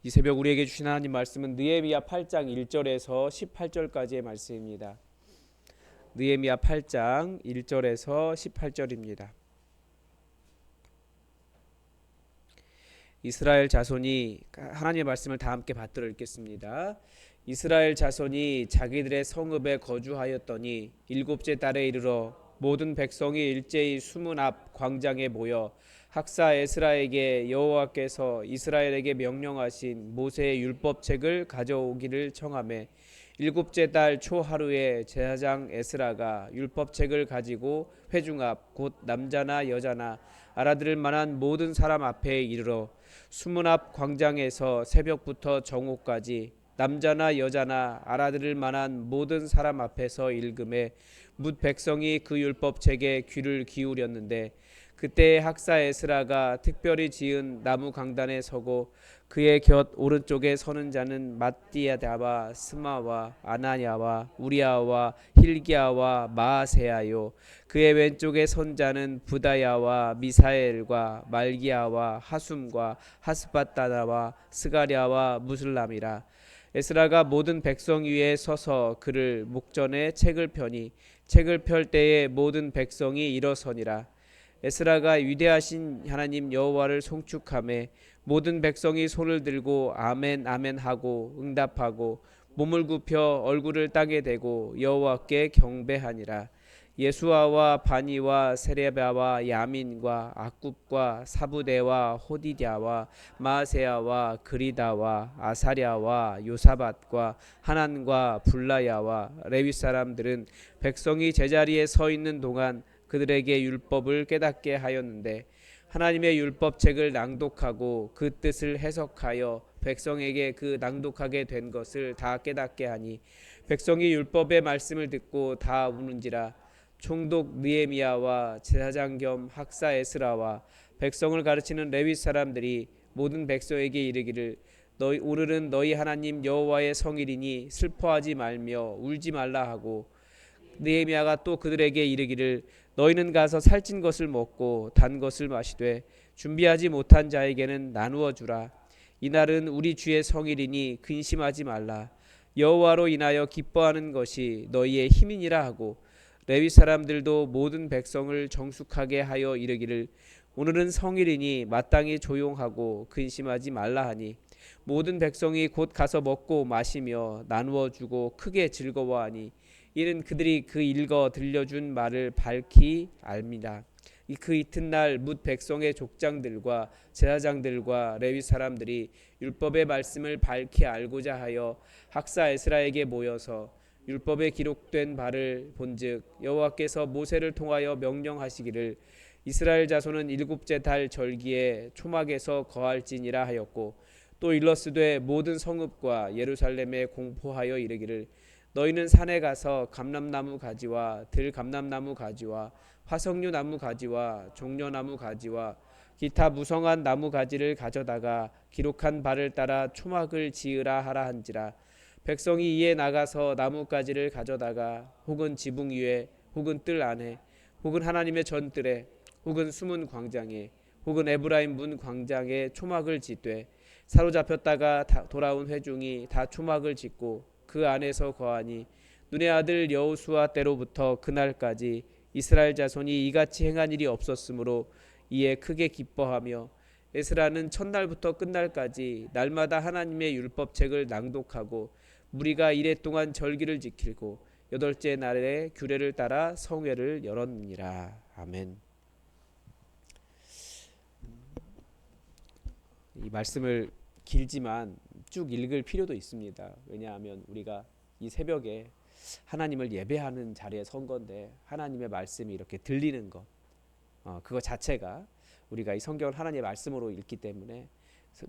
이 새벽 우리에게 주신 하나님 말씀은 느헤미야 8장 1절에서 18절까지의 말씀입니다. 느헤미야 8장 1절에서 18절입니다. 이스라엘 자손이 하나님의 말씀을 다 함께 받들어 읽겠습니다. 이스라엘 자손이 자기들의 성읍에 거주하였더니 일곱째 달에 이르러 모든 백성이 일제히 수문 앞 광장에 모여 학사 에스라에게 여호와께서 이스라엘에게 명령하신 모세의 율법책을 가져오기를 청하매 일곱째 달 초하루에 제사장 에스라가 율법책을 가지고 회중 앞 곧 남자나 여자나 알아들을 만한 모든 사람 앞에 이르러 수문 앞 광장에서 새벽부터 정오까지 남자나 여자나 알아들을 만한 모든 사람 앞에서 읽음에 뭇 백성이 그 율법책에 귀를 기울였는데 그때 학사 에스라가 특별히 지은 나무 강단에 서고 그의 곁 오른쪽에 서는 자는 mat디아다와 스마와 아나냐와 우리아와 힐기야와 마아세야요 그의 왼쪽에 선 자는 부다야와 미사엘과 말기야와 하숨과 하스바다나와 스가랴와 무슬람이라. 에스라가 모든 백성 위에 서서 그를 목전에 책을 펴니 책을 펼 때에 모든 백성이 일어서니라. 에스라가 위대하신 하나님 여호와를 송축하매 모든 백성이 손을 들고 아멘 아멘 하고 응답하고 몸을 굽혀 얼굴을 땅에 대고 여호와께 경배하니라. 예수아와 바니와 세레바와 야민과 악굽과 사부대와 호디랴와 마세야와 그리다와 아사랴와 요사밧과 하난과 불라야와 레위 사람들은 백성이 제자리에 서 있는 동안 그들에게 율법을 깨닫게 하였는데 하나님의 율법책을 낭독하고 그 뜻을 해석하여 백성에게 그 낭독하게 된 것을 다 깨닫게 하니 백성이 율법의 말씀을 듣고 다 우는지라. 총독 느헤미야와 제사장 겸 학사 에스라와 백성을 가르치는 레위 사람들이 모든 백성에게 이르기를 너희 오늘은 너희 하나님 여호와의 성일이니 슬퍼하지 말며 울지 말라 하고 느헤미야가 또 그들에게 이르기를 너희는 가서 살찐 것을 먹고 단 것을 마시되 준비하지 못한 자에게는 나누어 주라. 이날은 우리 주의 성일이니 근심하지 말라. 여호와로 인하여 기뻐하는 것이 너희의 힘이니라 하고 레위 사람들도 모든 백성을 정숙하게 하여 이르기를 오늘은 성일이니 마땅히 조용하고 근심하지 말라 하니 모든 백성이 곧 가서 먹고 마시며 나누어 주고 크게 즐거워하니 이는 그들이 그 읽어 들려준 말을 밝히 압니다. 그 이튿날 뭇 백성의 족장들과 제사장들과 레위 사람들이 율법의 말씀을 밝히 알고자 하여 학사 에스라에게 모여서 율법에 기록된 바를 본즉 여호와께서 모세를 통하여 명령하시기를 이스라엘 자손은 일곱째 달 절기에 초막에서 거할지니라 하였고 또 일러스되 모든 성읍과 예루살렘에 공포하여 이르기를 너희는 산에 가서 감람나무 가지와 들감람나무 가지와 화석류 나무 가지와 종려나무 가지와 기타 무성한 나무 가지를 가져다가 기록한 바를 따라 초막을 지으라 하라 한지라. 백성이 이에 나가서 나뭇가지를 가져다가 혹은 지붕 위에 혹은 뜰 안에 혹은 하나님의 전뜰에 혹은 숨은 광장에 혹은 에브라임 문 광장에 초막을 짓되 사로잡혔다가 돌아온 회중이 다 초막을 짓고 그 안에서 거하니 눈의 아들 여호수아 때로부터 그날까지 이스라엘 자손이 이같이 행한 일이 없었으므로 이에 크게 기뻐하며 에스라는 첫날부터 끝날까지 날마다 하나님의 율법책을 낭독하고 무리가 이레 동안 절기를 지키고 여덟째 날에 규례를 따라 성회를 열었느니라. 아멘. 이 말씀을 길지만 쭉 읽을 필요도 있습니다. 왜냐하면 우리가 이 새벽에 하나님을 예배하는 자리에 선 건데 하나님의 말씀이 이렇게 들리는 것, 그거 자체가 우리가 이 성경을 하나님의 말씀으로 읽기 때문에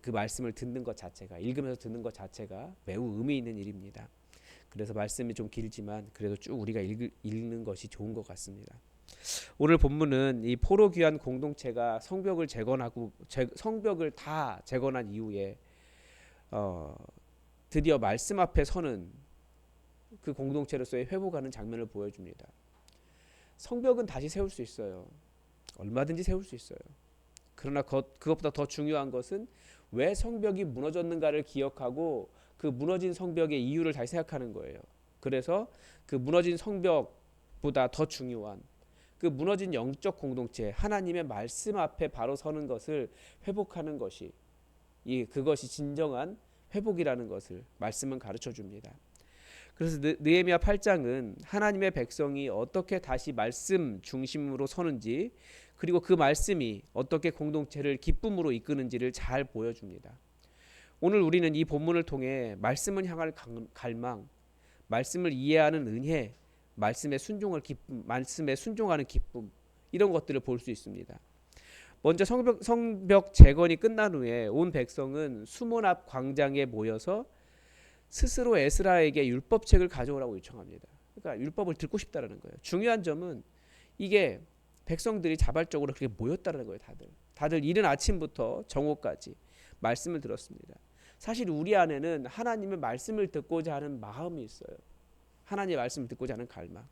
그 말씀을 듣는 것 자체가 읽으면서 듣는 것 자체가 매우 의미 있는 일입니다. 그래서 말씀이 좀 길지만 그래도 쭉 우리가 읽는 것이 좋은 것 같습니다. 오늘 본문은 이 포로 귀환 공동체가 성벽을 다 재건한 이후에 드디어 말씀 앞에 서는 그 공동체로서의 회복하는 장면을 보여줍니다. 성벽은 다시 세울 수 있어요. 얼마든지 세울 수 있어요. 그러나 그것보다 더 중요한 것은 왜 성벽이 무너졌는가를 기억하고 그 무너진 성벽의 이유를 잘 생각하는 거예요. 그래서 그 무너진 성벽보다 더 중요한 그 무너진 영적 공동체 하나님의 말씀 앞에 바로 서는 것을 회복하는 것이 그것이 진정한 회복이라는 것을 말씀은 가르쳐 줍니다. 그래서 느헤미야 8장은 하나님의 백성이 어떻게 다시 말씀 중심으로 서는지 그리고 그 말씀이 어떻게 공동체를 기쁨으로 이끄는지를 잘 보여줍니다. 오늘 우리는 이 본문을 통해 말씀을 향할 갈망, 말씀을 이해하는 은혜, 말씀에 순종하는 기쁨 이런 것들을 볼 수 있습니다. 먼저 성벽 재건이 끝난 후에 온 백성은 수문 앞 광장에 모여서 스스로 에스라에게 율법책을 가져오라고 요청합니다. 그러니까 율법을 듣고 싶다라는 거예요. 중요한 점은 이게 백성들이 자발적으로 그렇게 모였다는 거예요. 다들 이른 아침부터 정오까지 말씀을 들었습니다. 사실 우리 안에는 하나님의 말씀을 듣고자 하는 마음이 있어요. 하나님의 말씀을 듣고자 하는 갈망.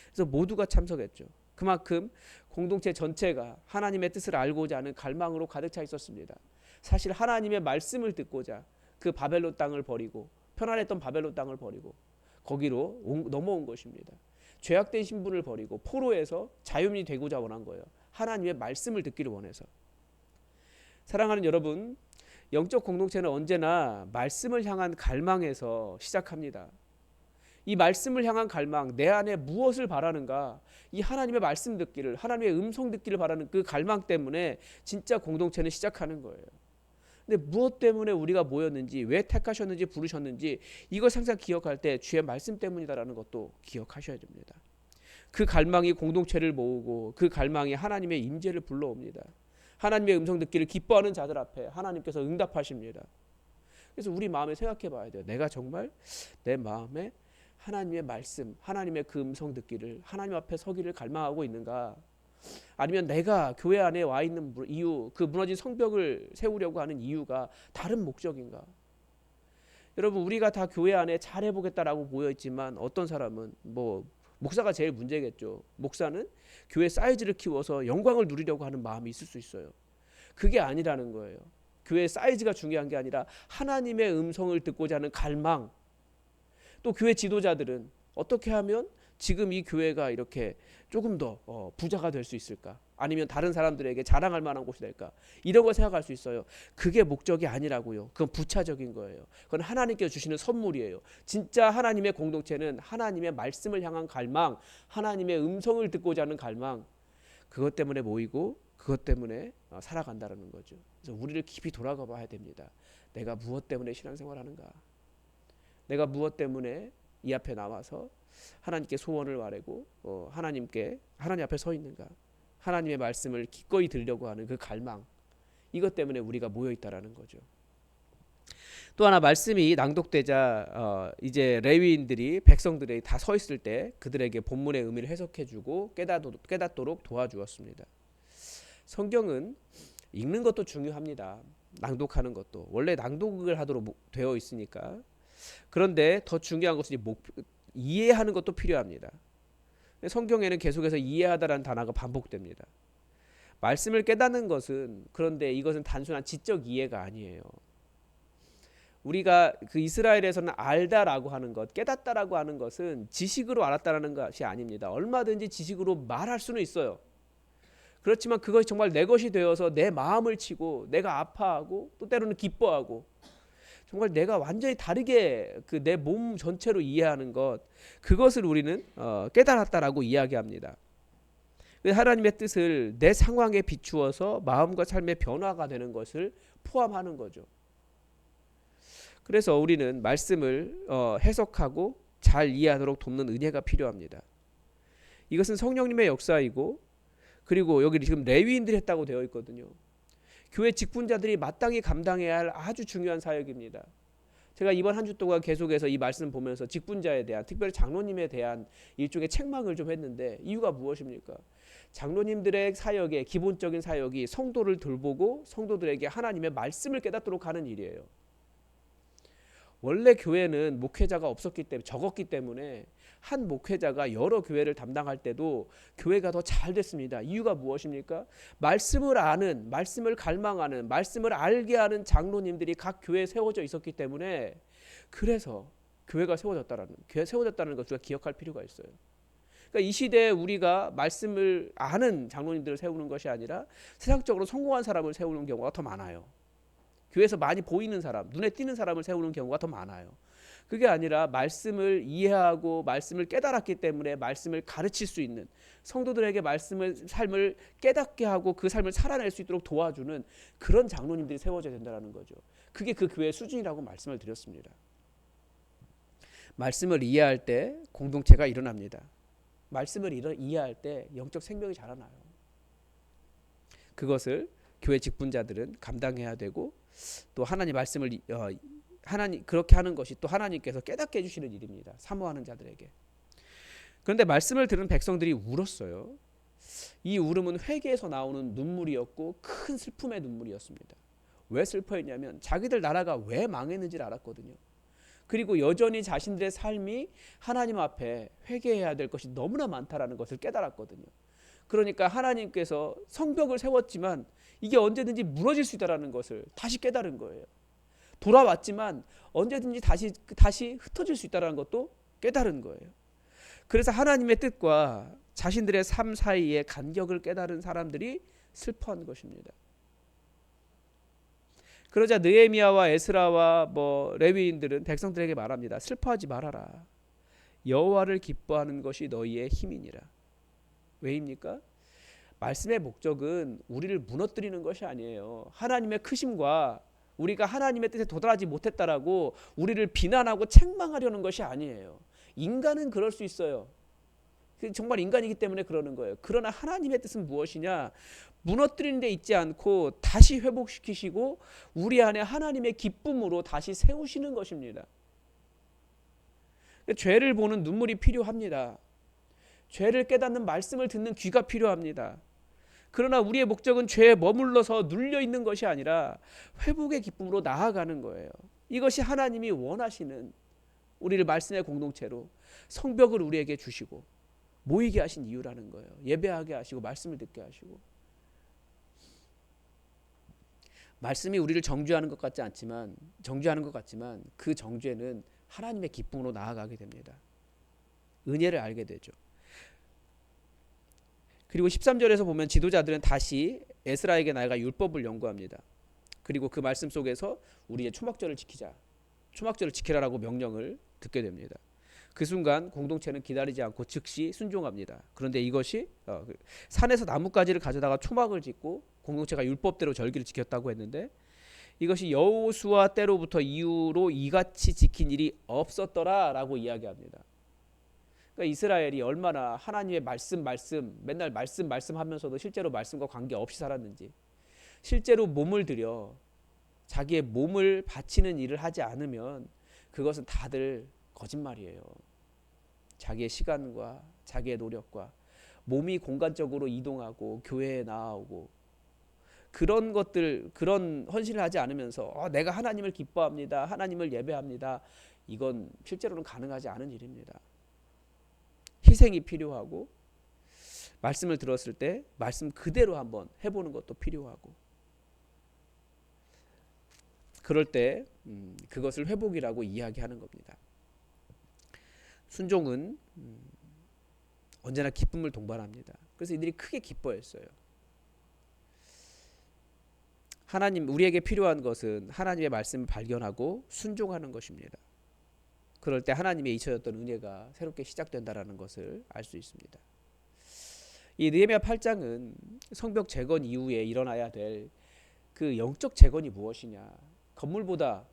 그래서 모두가 참석했죠. 그만큼 공동체 전체가 하나님의 뜻을 알고자 하는 갈망으로 가득 차 있었습니다. 사실 하나님의 말씀을 듣고자 그 바벨론 땅을 버리고 편안했던 바벨론 땅을 버리고 거기로 넘어온 것입니다. 죄악된 신분을 버리고 포로에서 자유민이 되고자 원한 거예요. 하나님의 말씀을 듣기를 원해서. 사랑하는 여러분, 영적 공동체는 언제나 말씀을 향한 갈망에서 시작합니다. 이 말씀을 향한 갈망, 내 안에 무엇을 바라는가, 이 하나님의 말씀 듣기를, 하나님의 음성 듣기를 바라는 그 갈망 때문에 진짜 공동체는 시작하는 거예요. 근데 무엇 때문에 우리가 모였는지, 왜 택하셨는지, 부르셨는지 이걸 항상 기억할 때 주의 말씀 때문이다라는 것도 기억하셔야 됩니다. 그 갈망이 공동체를 모으고 그 갈망이 하나님의 임재를 불러옵니다. 하나님의 음성 듣기를 기뻐하는 자들 앞에 하나님께서 응답하십니다. 그래서 우리 마음에 생각해 봐야 돼요. 내가 정말 내 마음에 하나님의 말씀, 하나님의 그 음성 듣기를 하나님 앞에 서기를 갈망하고 있는가? 아니면 내가 교회 안에 와 있는 이유, 그 무너진 성벽을 세우려고 하는 이유가 다른 목적인가? 여러분, 우리가 다 교회 안에 잘해보겠다라고 모여있지만 어떤 사람은 목사가 제일 문제겠죠. 목사는 교회 사이즈를 키워서 영광을 누리려고 하는 마음이 있을 수 있어요. 그게 아니라는 거예요. 교회 사이즈가 중요한 게 아니라 하나님의 음성을 듣고자 하는 갈망. 또 교회 지도자들은 어떻게 하면 지금 이 교회가 이렇게 조금 더 부자가 될 수 있을까? 아니면 다른 사람들에게 자랑할 만한 곳이 될까? 이런 걸 생각할 수 있어요. 그게 목적이 아니라고요. 그건 부차적인 거예요. 그건 하나님께서 주시는 선물이에요. 진짜 하나님의 공동체는 하나님의 말씀을 향한 갈망, 하나님의 음성을 듣고자 하는 갈망, 그것 때문에 모이고 그것 때문에 살아간다는 거죠. 그래서 우리를 깊이 돌아가 봐야 됩니다. 내가 무엇 때문에 신앙생활하는가? 내가 무엇 때문에 이 앞에 나와서 하나님께 소원을 말하고 하나님 앞에 서 있는가? 하나님의 말씀을 기꺼이 들려고 하는 그 갈망, 이것 때문에 우리가 모여 있다라는 거죠. 또 하나 말씀이 낭독되자 이제 레위인들이 백성들이 다 서 있을 때 그들에게 본문의 의미를 해석해주고 깨닫도록 도와주었습니다. 성경은 읽는 것도 중요합니다. 낭독하는 것도 원래 낭독을 하도록 되어 있으니까. 그런데 더 중요한 것은 이해하는 것도 필요합니다. 성경에는 계속해서 이해하다라는 단어가 반복됩니다. 말씀을 깨닫는 것은, 그런데 이것은 단순한 지적 이해가 아니에요. 우리가 그 이스라엘에서는 알다라고 하는 것, 깨닫다라고 하는 것은 지식으로 알았다라는 것이 아닙니다. 얼마든지 지식으로 말할 수는 있어요. 그렇지만 그것이 정말 내 것이 되어서 내 마음을 치고 내가 아파하고 또 때로는 기뻐하고 정말 내가 완전히 다르게 그 내 몸 전체로 이해하는 것, 그것을 우리는 깨달았다라고 이야기합니다. 하나님의 뜻을 내 상황에 비추어서 마음과 삶의 변화가 되는 것을 포함하는 거죠. 그래서 우리는 말씀을 해석하고 잘 이해하도록 돕는 은혜가 필요합니다. 이것은 성령님의 역사이고, 그리고 여기 지금 레위인들이 했다고 되어 있거든요. 교회 직분자들이 마땅히 감당해야 할 아주 중요한 사역입니다. 제가 이번 한 주 동안 계속해서 이 말씀을 보면서 직분자에 대한, 특별히 장로님에 대한 일종의 책망을 좀 했는데, 이유가 무엇입니까? 장로님들의 사역의 기본적인 사역이 성도를 돌보고 성도들에게 하나님의 말씀을 깨닫도록 하는 일이에요. 원래 교회는 목회자가 없었기 때문에 적었기 때문에 한 목회자가 여러 교회를 담당할 때도 교회가 더 잘 됐습니다. 이유가 무엇입니까? 말씀을 아는, 말씀을 갈망하는, 말씀을 알게 하는 장로님들이 각 교회에 세워져 있었기 때문에 그래서 교회가 세워졌다는 것을 우리가 기억할 필요가 있어요. 그러니까 이 시대에 우리가 말씀을 아는 장로님들을 세우는 것이 아니라 세상적으로 성공한 사람을 세우는 경우가 더 많아요. 교회에서 많이 보이는 사람, 눈에 띄는 사람을 세우는 경우가 더 많아요. 그게 아니라 말씀을 이해하고 말씀을 깨달았기 때문에 말씀을 가르칠 수 있는, 성도들에게 삶을 깨닫게 하고 그 삶을 살아낼 수 있도록 도와주는 그런 장로님들이 세워져야 된다는 거죠. 그게 그 교회의 수준이라고 말씀을 드렸습니다. 말씀을 이해할 때 공동체가 일어납니다. 말씀을 이해할 때 영적 생명이 자라나요. 그것을 교회 직분자들은 감당해야 되고, 또 하나님 말씀을 하나님 그렇게 하는 것이 또 하나님께서 깨닫게 해주시는 일입니다. 사모하는 자들에게. 그런데 말씀을 들은 백성들이 울었어요. 이 울음은 회개에서 나오는 눈물이었고 큰 슬픔의 눈물이었습니다. 왜 슬퍼했냐면 자기들 나라가 왜 망했는지를 알았거든요. 그리고 여전히 자신들의 삶이 하나님 앞에 회개해야 될 것이 너무나 많다라는 것을 깨달았거든요. 그러니까 하나님께서 성벽을 세웠지만 이게 언제든지 무너질 수 있다는 것을 다시 깨달은 거예요. 돌아왔지만 언제든지 다시 흩어질 수 있다는 것도 깨달은 거예요. 그래서 하나님의 뜻과 자신들의 삶 사이의 간격을 깨달은 사람들이 슬퍼한 것입니다. 그러자 느헤미야와 에스라와 레위인들은 백성들에게 말합니다. 슬퍼하지 말아라. 여호와를 기뻐하는 것이 너희의 힘이니라. 왜입니까? 말씀의 목적은 우리를 무너뜨리는 것이 아니에요. 하나님의 크심과 우리가 하나님의 뜻에 도달하지 못했다라고 우리를 비난하고 책망하려는 것이 아니에요. 인간은 그럴 수 있어요. 정말 인간이기 때문에 그러는 거예요. 그러나 하나님의 뜻은 무엇이냐? 무너뜨리는 데 있지 않고 다시 회복시키시고 우리 안에 하나님의 기쁨으로 다시 세우시는 것입니다. 죄를 보는 눈물이 필요합니다. 죄를 깨닫는 말씀을 듣는 귀가 필요합니다. 그러나 우리의 목적은 죄에 머물러서 눌려 있는 것이 아니라 회복의 기쁨으로 나아가는 거예요. 이것이 하나님이 원하시는 우리를 말씀의 공동체로 성벽을 우리에게 주시고 모이게 하신 이유라는 거예요. 예배하게 하시고 말씀을 듣게 하시고. 말씀이 우리를 정죄하는 것 같지만 그 정죄는 하나님의 기쁨으로 나아가게 됩니다. 은혜를 알게 되죠. 그리고 13절에서 보면 지도자들은 다시 에스라에게 나아가 율법을 연구합니다. 그리고 그 말씀 속에서 우리의 초막절을 지키라라고 명령을 듣게 됩니다. 그 순간 공동체는 기다리지 않고 즉시 순종합니다. 그런데 이것이 산에서 나뭇가지를 가져다가 초막을 짓고 공동체가 율법대로 절기를 지켰다고 했는데 이것이 여호수아 때로부터 이후로 이같이 지킨 일이 없었더라라고 이야기합니다. 그러니까 이스라엘이 얼마나 하나님의 말씀 맨날 말씀하면서도 실제로 말씀과 관계없이 살았는지, 실제로 몸을 들여 자기의 몸을 바치는 일을 하지 않으면 그것은 다들 거짓말이에요. 자기의 시간과 자기의 노력과 몸이 공간적으로 이동하고 교회에 나아오고 그런 헌신을 하지 않으면서 내가 하나님을 기뻐합니다, 하나님을 예배합니다, 이건 실제로는 가능하지 않은 일입니다. 희생이 필요하고 말씀을 들었을 때 말씀 그대로 한번 해보는 것도 필요하고, 그럴 때 그것을 회복이라고 이야기하는 겁니다. 순종은 언제나 기쁨을 동반합니다. 그래서 이들이 크게 기뻐했어요. 우리에게 필요한 것은 하나님의 말씀을 발견하고 순종하는 것입니다. 그럴 때 하나님의 잊혀졌던 은혜가 새롭게 시작된다라는 것을 알 수 있습니다. 이 느헤미야 8장은 성벽 재건 이후에 일어나야 될 그 영적 재건이 무엇이냐, 건물보다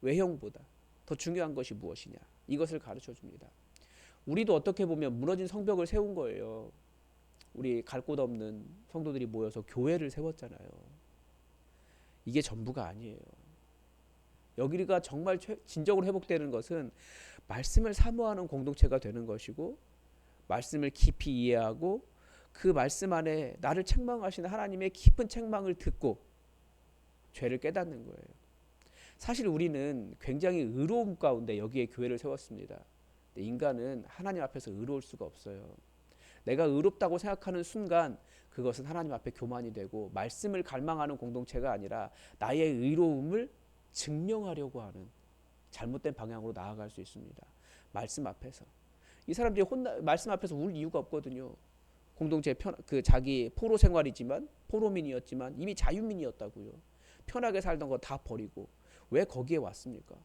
외형보다 더 중요한 것이 무엇이냐, 이것을 가르쳐 줍니다. 우리도 어떻게 보면 무너진 성벽을 세운 거예요. 우리 갈 곳 없는 성도들이 모여서 교회를 세웠잖아요. 이게 전부가 아니에요. 여기가 정말 진정으로 회복되는 것은 말씀을 사모하는 공동체가 되는 것이고, 말씀을 깊이 이해하고 그 말씀 안에 나를 책망하시는 하나님의 깊은 책망을 듣고 죄를 깨닫는 거예요. 사실 우리는 굉장히 의로움 가운데 여기에 교회를 세웠습니다. 근데 인간은 하나님 앞에서 의로울 수가 없어요. 내가 의롭다고 생각하는 순간 그것은 하나님 앞에 교만이 되고 말씀을 갈망하는 공동체가 아니라 나의 의로움을 증명하려고 하는 잘못된 방향으로 나아갈 수 있습니다. 말씀 앞에서. 이 사람들이 말씀 앞에서 울 이유가 없거든요. 공동체 그 자기 포로 생활이지만 포로민이었지만 이미 자유민이었다고요. 편하게 살던 거 다 버리고 왜 거기에 왔습니까?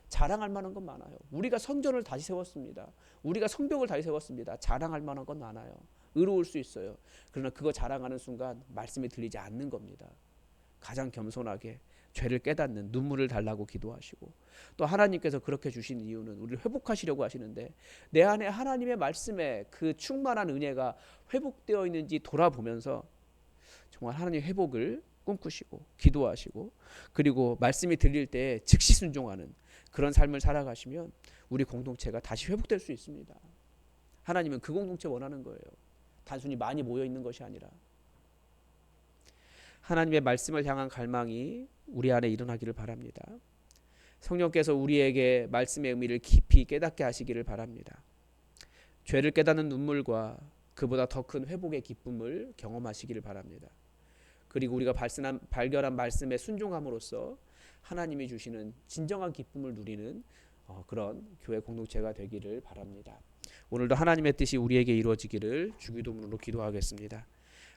자랑할 만한 건 많아요. 우리가 성전을 다시 세웠습니다. 우리가 성벽을 다시 세웠습니다. 자랑할 만한 건 많아요. 의로울 수 있어요. 그러나 그거 자랑하는 순간 말씀이 들리지 않는 겁니다. 가장 겸손하게 죄를 깨닫는 눈물을 달라고 기도하시고 또 하나님께서 그렇게 주신 이유는 우리를 회복하시려고 하시는데 내 안에 하나님의 말씀에 그 충만한 은혜가 회복되어 있는지 돌아보면서 정말 하나님의 회복을 꿈꾸시고 기도하시고 그리고 말씀이 들릴 때 즉시 순종하는 그런 삶을 살아가시면 우리 공동체가 다시 회복될 수 있습니다. 하나님은 그 공동체 원하는 거예요. 단순히 많이 모여 있는 것이 아니라 하나님의 말씀을 향한 갈망이 우리 안에 일어나기를 바랍니다. 성령께서 우리에게 말씀의 의미를 깊이 깨닫게 하시기를 바랍니다. 죄를 깨닫는 눈물과 그보다 더 큰 회복의 기쁨을 경험하시기를 바랍니다. 그리고 우리가 발견한 말씀에 순종함으로써 하나님이 주시는 진정한 기쁨을 누리는 그런 교회 공동체가 되기를 바랍니다. 오늘도 하나님의 뜻이 우리에게 이루어지기를 주기도문으로 기도하겠습니다.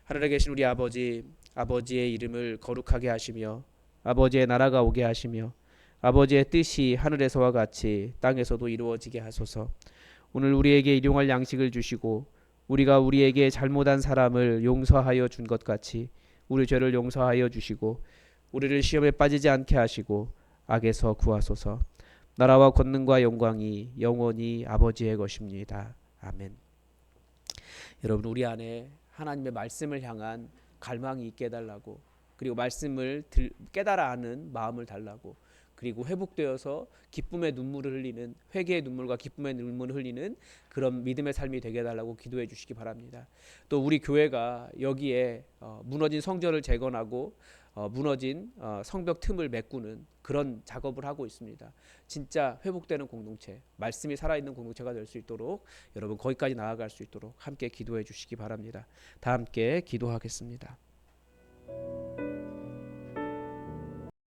하늘에 계신 우리 아버지, 아버지의 이름을 거룩하게 하시며 아버지의 나라가 오게 하시며 아버지의 뜻이 하늘에서와 같이 땅에서도 이루어지게 하소서. 오늘 우리에게 일용할 양식을 주시고 우리가 우리에게 잘못한 사람을 용서하여 준 것 같이 우리 죄를 용서하여 주시고 우리를 시험에 빠지지 않게 하시고 악에서 구하소서. 나라와 권능과 영광이 영원히 아버지의 것입니다. 아멘. 여러분 우리 안에 하나님의 말씀을 향한 갈망이 있게 해달라고 그리고 말씀을 깨달아 아는 마음을 달라고 그리고 회복되어서 기쁨의 눈물을 흘리는 회개의 눈물과 기쁨의 눈물을 흘리는 그런 믿음의 삶이 되게 해달라고 기도해 주시기 바랍니다. 또 우리 교회가 여기에 무너진 성전을 재건하고 무너진 성벽 틈을 메꾸는 그런 작업을 하고 있습니다. 진짜 회복되는 공동체, 말씀이 살아있는 공동체가 될 수 있도록 여러분 거기까지 나아갈 수 있도록 함께 기도해 주시기 바랍니다. 다 함께 기도하겠습니다.